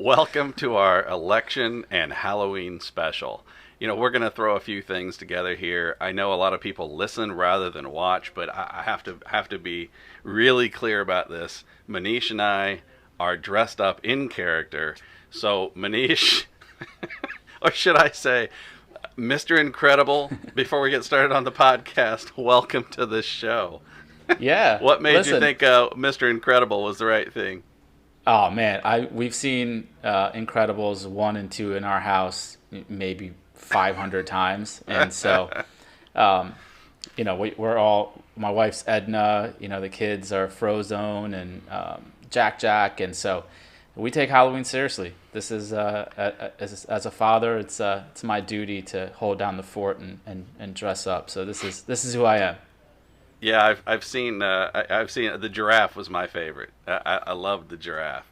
Welcome to our election and Halloween special. We're going to throw a few things together here. I know a lot of people listen rather than watch, but I have to be really clear about this. Manish and I are dressed up in character. So Manish, or should I say, Mr. Incredible, before we get started on the podcast, welcome to this show. Yeah. What made you Listen. think Mr. Incredible was the right thing? Oh man, we've seen Incredibles 1 and 2 in our house maybe 500 times, and so we're all, my wife's Edna, the kids are Frozone and Jack, and so we take Halloween seriously. This is as a father, it's my duty to hold down the fort and dress up. So this is who I am. Yeah, I've seen the giraffe was my favorite. I loved the giraffe.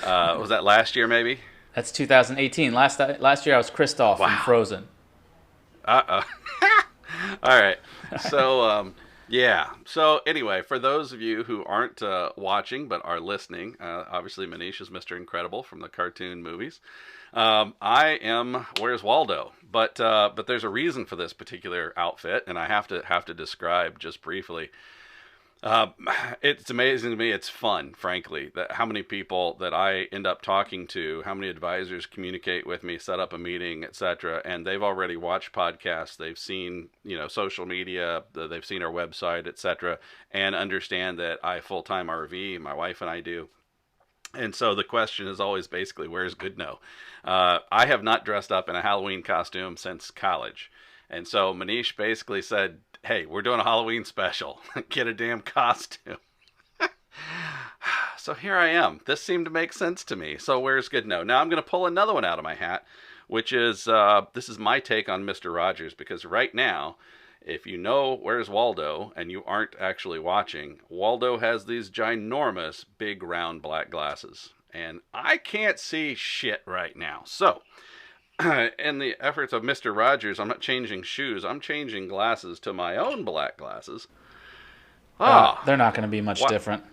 Was that last year maybe? That's 2018. Last year I was Kristoff from Wow. Frozen. All right. So yeah. So anyway, for those of you who aren't watching but are listening, obviously Manish is Mr. Incredible from the cartoon movies. I am Where's Waldo, but there's a reason for this particular outfit, and I have to describe just briefly. Uh, it's amazing to me. It's fun, frankly, that how many people that I end up talking to, how many advisors communicate with me, set up a meeting, etc., and they've already watched podcasts, they've seen social media, they've seen our website, etc., and understand that I full-time RV, my wife and I do. And so the question is always basically, where's Goodnow? I have not dressed up in a Halloween costume since college. And so Manish basically said, hey, we're doing a Halloween special. Get a damn costume. So here I am. This seemed to make sense to me. So where's Goodnow? Now I'm going to pull another one out of my hat, which is, this is my take on Mr. Rogers, because right now, if you know Where's Waldo and you aren't actually watching, Waldo has these ginormous big round black glasses. And I can't see shit right now. So, in the efforts of Mr. Rogers, I'm not changing shoes. I'm changing glasses to my own black glasses. Oh, They're not going to be much wa- different.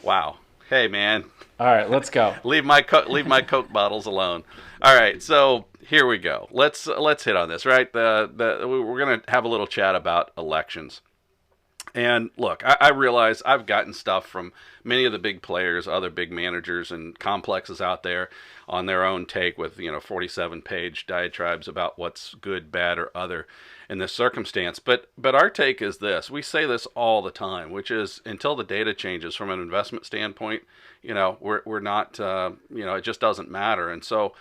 wow. Hey, man. All right, let's go. Leave my Coke bottles alone. All right, so here we go. Let's hit on this, right? We're gonna have a little chat about elections. And look, I realize I've gotten stuff from many of the big players, other big managers and complexes out there on their own take with 47-page diatribes about what's good, bad, or other in this circumstance. But our take is this: we say this all the time, which is until the data changes from an investment standpoint, we're not, it just doesn't matter. And so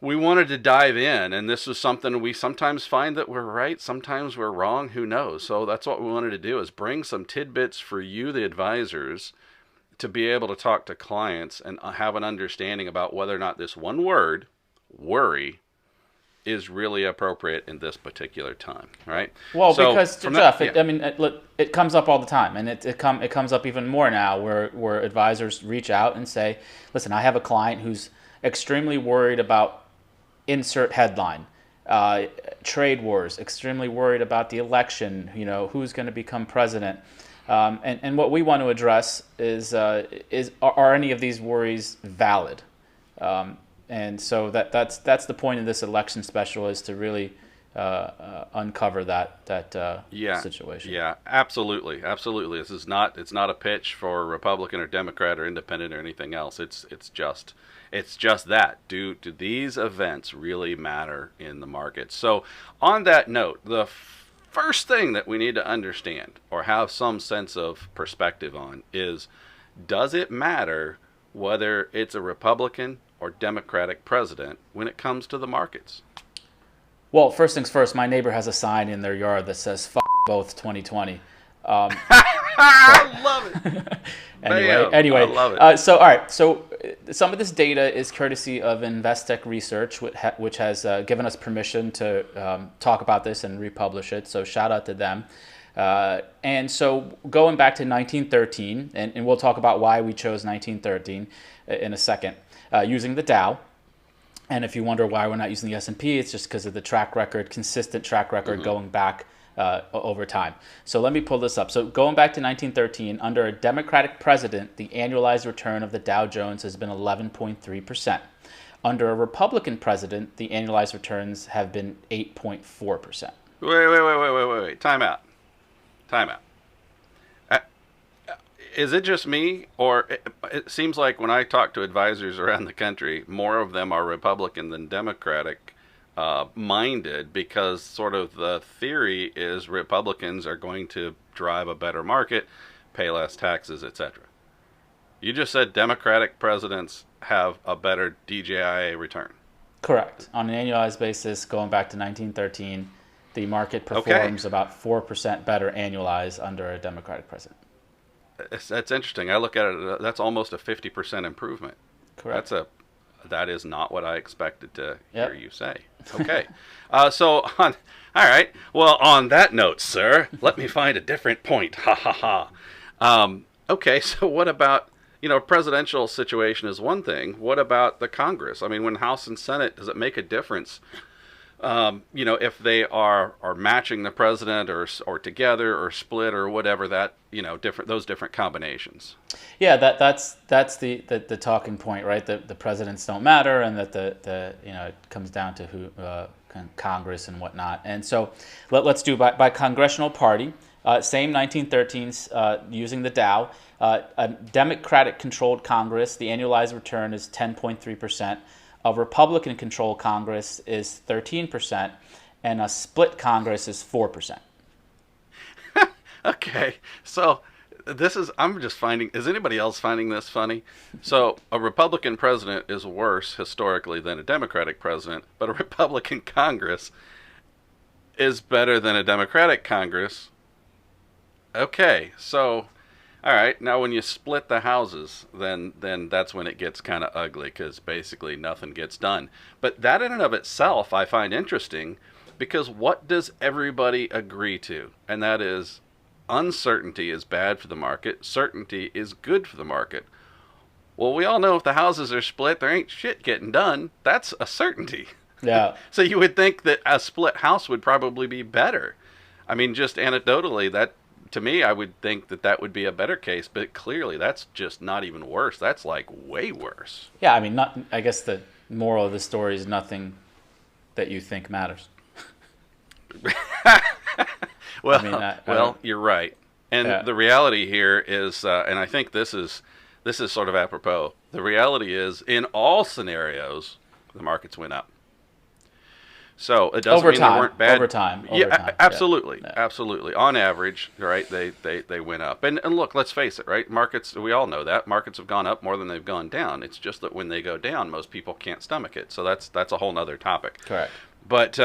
we wanted to dive in, and this is something we sometimes find that we're right, sometimes we're wrong, who knows. So that's what we wanted to do, is bring some tidbits for you, the advisors, to be able to talk to clients and have an understanding about whether or not this one word, worry, is really appropriate in this particular time, right? Well, So because from Jeff, that, yeah. it comes up all the time, and it comes up even more now, where advisors reach out and say, "Listen, I have a client who's extremely worried about insert headline, trade wars, extremely worried about the election, who's going to become president." And what we want to address is are any of these worries valid? And so that's the point of this election special, is to really uncover that Yeah, situation. yeah, absolutely, absolutely. It's not a pitch for Republican or Democrat or Independent or anything else. It's just that. Do these events really matter in the market? So, on that note, the first thing that we need to understand or have some sense of perspective on is, does it matter whether it's a Republican or Democratic president when it comes to the markets? Well, first things first, my neighbor has a sign in their yard that says "F both 2020." Um, I love it. Bam. anyway, I love it. so all right, so some of this data is courtesy of Investec Research, which has given us permission to talk about this and republish it. So shout out to them. And so going back to 1913, and we'll talk about why we chose 1913 in a second, using the Dow. And if you wonder why we're not using the S&P, it's just because of the track record, consistent track record going back over time. So let me pull this up. So going back to 1913, under a Democratic president, the annualized return of the Dow Jones has been 11.3%. Under a Republican president, the annualized returns have been 8.4%. Wait. Time out. Uh, Is it just me, or it seems like when I talk to advisors around the country, more of them are Republican than Democratic minded, because sort of the theory is Republicans are going to drive a better market, pay less taxes, etc. You just said Democratic presidents have a better DJIA return. Correct. On an annualized basis, going back to 1913, the market performs about 4% better annualized under a Democratic president. That's interesting. I look at it, that's almost a 50% improvement. Correct. That is not what I expected to Yep. hear you say. Okay. All right. Well, on that note, sir, let me find a different point. Ha ha ha. Okay. So what about, presidential situation is one thing. What about the Congress? I mean, when House and Senate, does it make a difference? If they are matching the president or together or split or whatever, that, those different combinations. Yeah, that's the talking point, right? The presidents don't matter, and that it comes down to who Congress and whatnot. And so let's do by congressional party. Same 1913s using the Dow. A Democratic-controlled Congress, the annualized return is 10.3%. A Republican-controlled Congress is 13%, and a split Congress is 4%. Okay, so I'm just finding, is anybody else finding this funny? So a Republican president is worse historically than a Democratic president, but a Republican Congress is better than a Democratic Congress. Okay, so, all right, now when you split the houses, then that's when it gets kind of ugly, because basically nothing gets done. But that in and of itself I find interesting, because what does everybody agree to? And that is, uncertainty is bad for the market, certainty is good for the market. Well, we all know if the houses are split, there ain't shit getting done. That's a certainty. Yeah. So you would think that a split house would probably be better. I mean, just anecdotally, that, to me, I would think that would be a better case, but clearly that's just not even worse. That's like way worse. Yeah, I mean, I guess the moral of the story is nothing that you think matters. Well, I mean, you're right. And the reality here is, and I think this is sort of apropos. The reality is, in all scenarios, the markets went up. So it doesn't mean they weren't bad. Over time. Absolutely, yeah. Absolutely. On average, right, they went up. And look, let's face it, right? Markets, we all know that markets have gone up more than they've gone down. It's just that when they go down, most people can't stomach it. So that's a whole nother topic. Correct. But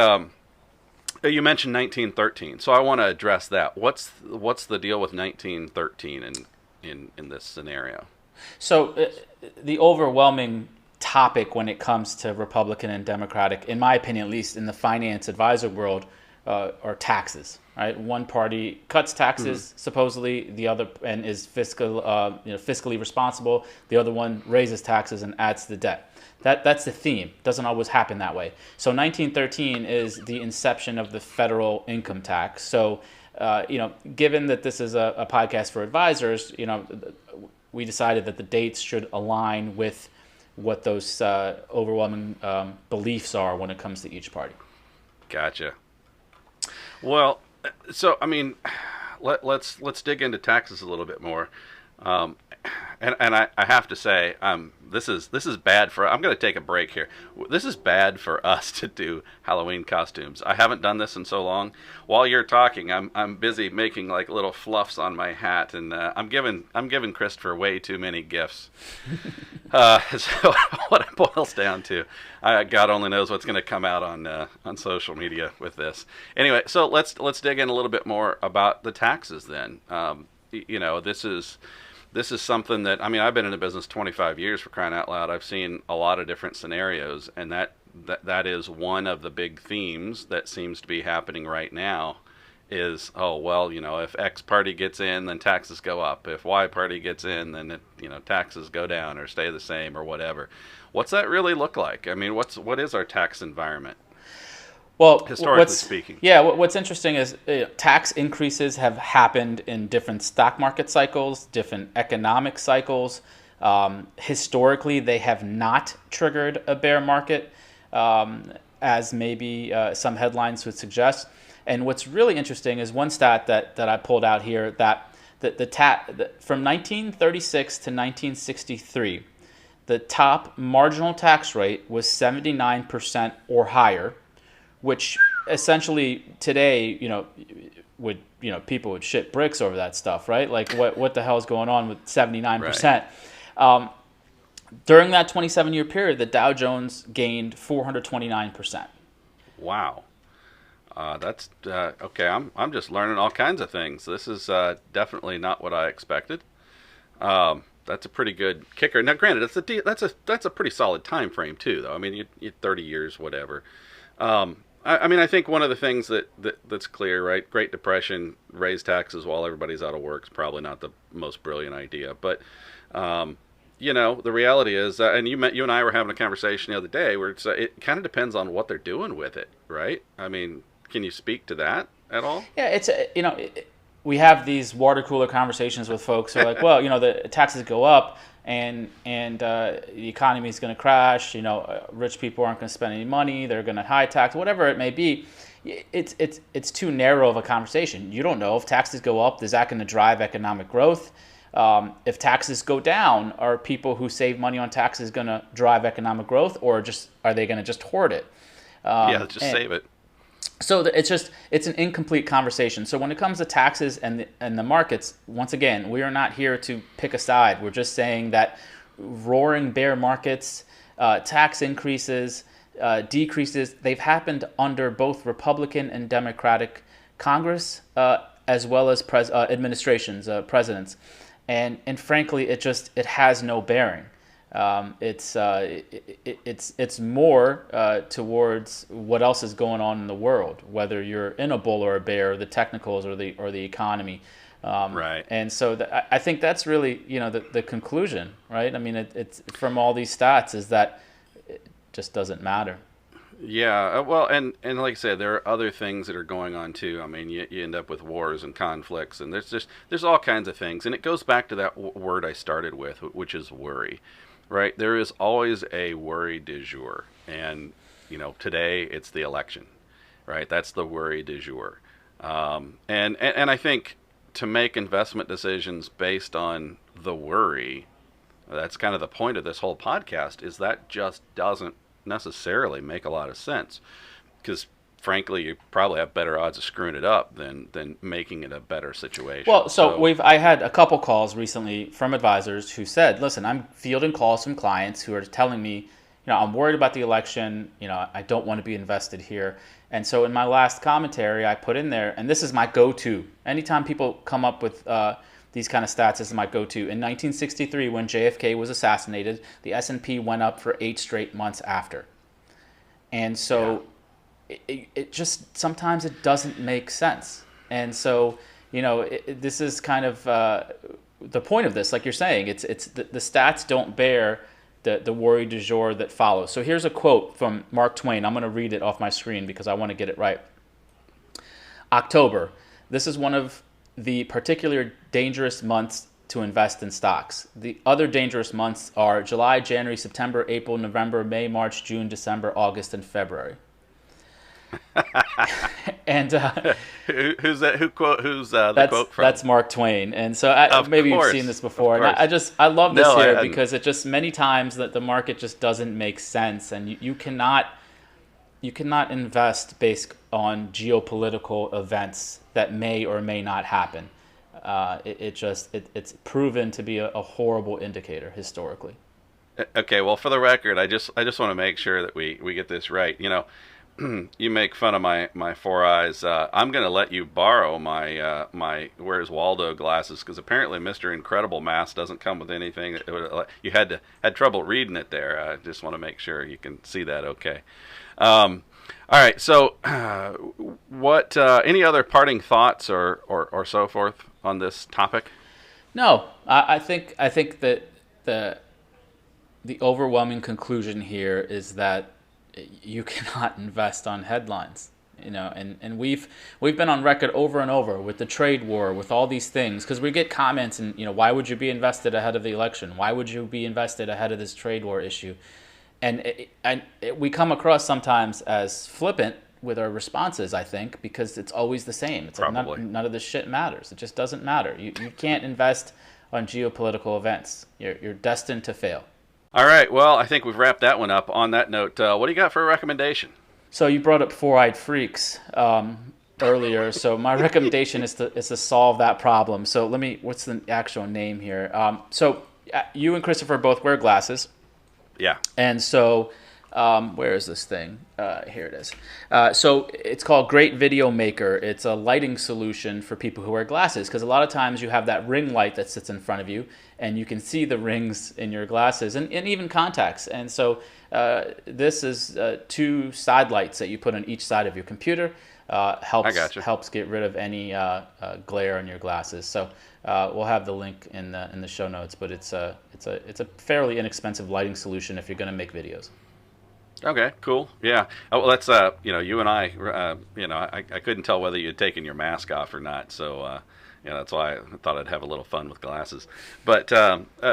you mentioned 1913, so I want to address that. What's the deal with 1913 in this scenario? So the overwhelming topic when it comes to Republican and Democratic, in my opinion, at least in the finance advisor world, are taxes. Right, one party cuts taxes supposedly, the other and is fiscally responsible. The other one raises taxes and adds to the debt. That's the theme. Doesn't always happen that way. So 1913 is the inception of the federal income tax. So given that this is a podcast for advisors, we decided that the dates should align with what those overwhelming beliefs are when it comes to each party. Gotcha. Well, so I mean, let's dig into taxes a little bit more, and I have to say, this is bad for. I'm going to take a break here. This is bad for us to do Halloween costumes. I haven't done this in so long. While you're talking, I'm busy making like little fluffs on my hat, and I'm giving Christopher way too many gifts. So what it boils down to, God only knows what's going to come out on social media with this. Anyway, so let's dig in a little bit more about the taxes then. This is something that, I mean, I've been in the business 25 years, for crying out loud. I've seen a lot of different scenarios, and that is one of the big themes that seems to be happening right now is, oh, well, if X party gets in, then taxes go up. If Y party gets in, then taxes go down or stay the same or whatever. What's that really look like? I mean, what is our tax environment? Well, historically speaking. what's interesting is tax increases have happened in different stock market cycles, different economic cycles. Historically, they have not triggered a bear market, as maybe some headlines would suggest. And what's really interesting is one stat that I pulled out here that from 1936 to 1963, the top marginal tax rate was 79% or higher, which essentially today, people would shit bricks over that stuff, right? Like what the hell is going on with 79%? Right. During that 27-year period, the Dow Jones gained 429%. Wow. That's okay. I'm just learning all kinds of things. This is definitely not what I expected. That's a pretty good kicker. Now, granted, that's a pretty solid time frame too, though. I mean, you 30 years, whatever. I think one of the things that's clear, right? Great Depression, raise taxes while everybody's out of work is probably not the most brilliant idea. But the reality is, and you and I were having a conversation the other day where it kind of depends on what they're doing with it, right? I mean, can you speak to that at all? Yeah, we have these water cooler conversations with folks who are like, well, the taxes go up and the economy is going to crash. Rich people aren't going to spend any money. They're going to high tax, whatever it may be. It's too narrow of a conversation. You don't know if taxes go up, is that going to drive economic growth? If taxes go down, are people who save money on taxes going to drive economic growth, or are they going to just hoard it? Save it. So it's an incomplete conversation. So when it comes to taxes and the markets, once again, we are not here to pick a side. We're just saying that roaring bear markets, tax increases, decreases, they've happened under both Republican and Democratic Congress, as well as administrations, presidents, and frankly, it has no bearing. It's more towards what else is going on in the world, whether you're in a bull or a bear, the technicals or the economy. Right. And so I think that's really the conclusion, right? I mean, it's from all these stats is that it just doesn't matter. Yeah, well, and like I said, there are other things that are going on too. I mean, you end up with wars and conflicts, and there's all kinds of things, and it goes back to that word I started with, which is worry. Right, there is always a worry du jour, and today it's the election, right? That's the worry du jour, and I think to make investment decisions based on the worry, that's kind of the point of this whole podcast. Is that just doesn't necessarily make a lot of sense, because frankly, you probably have better odds of screwing it up than making it a better situation. Well, I had a couple calls recently from advisors who said, listen, I'm fielding calls from clients who are telling me, I'm worried about the election, I don't want to be invested here. And so in my last commentary, I put in there, and this is my go-to. Anytime people come up with these kind of stats, this is my go-to. In 1963, when JFK was assassinated, the S&P went up for 8 straight months after. And so... Yeah. It just sometimes it doesn't make sense, and so this is kind of the point of this. Like you're saying, it's the stats don't bear the worry du jour that follows. So here's a quote from Mark Twain. I'm going to read it off my screen because I want to get it right. October. This is one of the particular dangerous months to invest in stocks. The other dangerous months are July, January, September, April, November, May, March, June, December, August, and February. And who's that? Who's the quote from? That's Mark Twain. And so maybe you've seen this before. And I love this because it just many times that the market just doesn't make sense, and you cannot invest based on geopolitical events that may or may not happen. It's proven to be a horrible indicator historically. Okay, well, for the record, I just want to make sure that we get this right. You make fun of my 4 eyes. I'm going to let you borrow my Where's Waldo glasses, because apparently Mr. Incredible Mask doesn't come with anything. You had trouble reading it there. I just want to make sure you can see that okay. All right, so what any other parting thoughts or so forth on this topic? No, I think that the overwhelming conclusion here is that you cannot invest on headlines. And we've been on record over and over with the trade war, with all these things, because we get comments and why would you be invested ahead of the election? Why would you be invested ahead of this trade war issue? And we come across sometimes as flippant with our responses, I think, because it's always the same. It's like none of this shit matters. It just doesn't matter. You can't invest on geopolitical events. You're destined to fail. All right. Well, I think we've wrapped that one up. On that note, what do you got for a recommendation? So you brought up Four-Eyed Freaks earlier. So my recommendation is to solve that problem. So what's the actual name here? So you and Christopher both wear glasses. Yeah. And so where is this thing? Here it is. So it's called Great Video Maker. It's a lighting solution for people who wear glasses, because a lot of times you have that ring light that sits in front of you and you can see the rings in your glasses and even contacts. And so this is 2 side lights that you put on each side of your computer. Helps get rid of any glare on your glasses. So we'll have the link in the show notes, but it's a fairly inexpensive lighting solution if you're going to make videos. Okay, cool. Yeah. Oh, well, that's you and I. I couldn't tell whether you had taken your mask off or not, so that's why I thought I'd have a little fun with glasses. But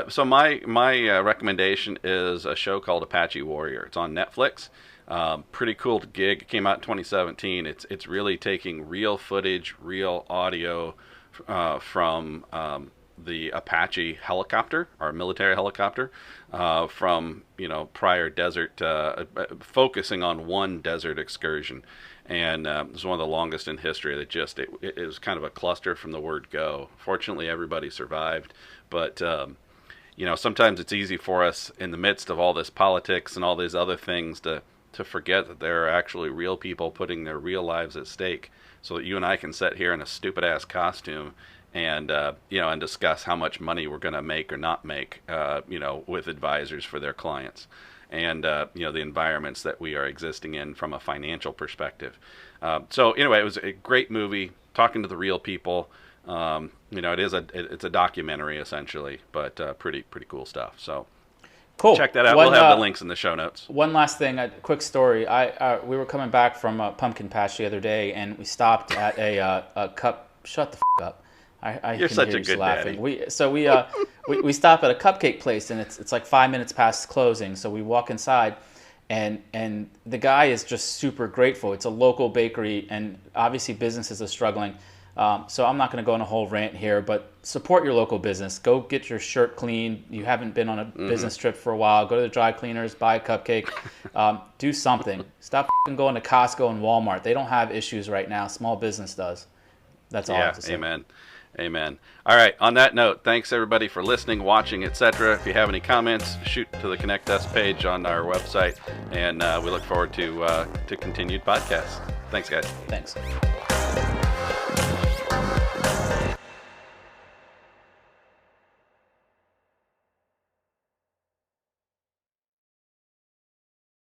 so my recommendation is a show called Apache Warrior. It's on Netflix. Pretty cool gig. It came out in 2017. It's really taking real footage, real audio from the Apache helicopter, our military helicopter, from prior desert, focusing on one desert excursion, and it was one of the longest in history. It was kind of a cluster from the word go. Fortunately, everybody survived, but sometimes it's easy for us in the midst of all this politics and all these other things to forget that there are actually real people putting their real lives at stake, so that you and I can sit here in a stupid ass costume and and discuss how much money we're going to make or not make, with advisors for their clients, and the environments that we are existing in from a financial perspective. So anyway, it was a great movie, talking to the real people. It's a documentary essentially, but pretty cool stuff. So cool. Check that out. We'll have the links in the show notes. One last thing, a quick story. We were coming back from a pumpkin patch the other day, and we stopped at a cup. Shut the f*** up. You're such a good laughing. daddy. We stop at a cupcake place, and it's like 5 minutes past closing. So we walk inside, and the guy is just super grateful. It's a local bakery, and obviously businesses are struggling. So I'm not going to go on a whole rant here, but support your local business. Go get your shirt cleaned. You haven't been on a business trip for a while. Go to the dry cleaners, buy a cupcake, do something. Stop going to Costco and Walmart. They don't have issues right now. Small business does. That's all I have to say. Amen. All right. On that note, thanks everybody for listening, watching, etc. If you have any comments, shoot to the Connect Us page on our website, and we look forward to continued podcasts. Thanks, guys. Thanks.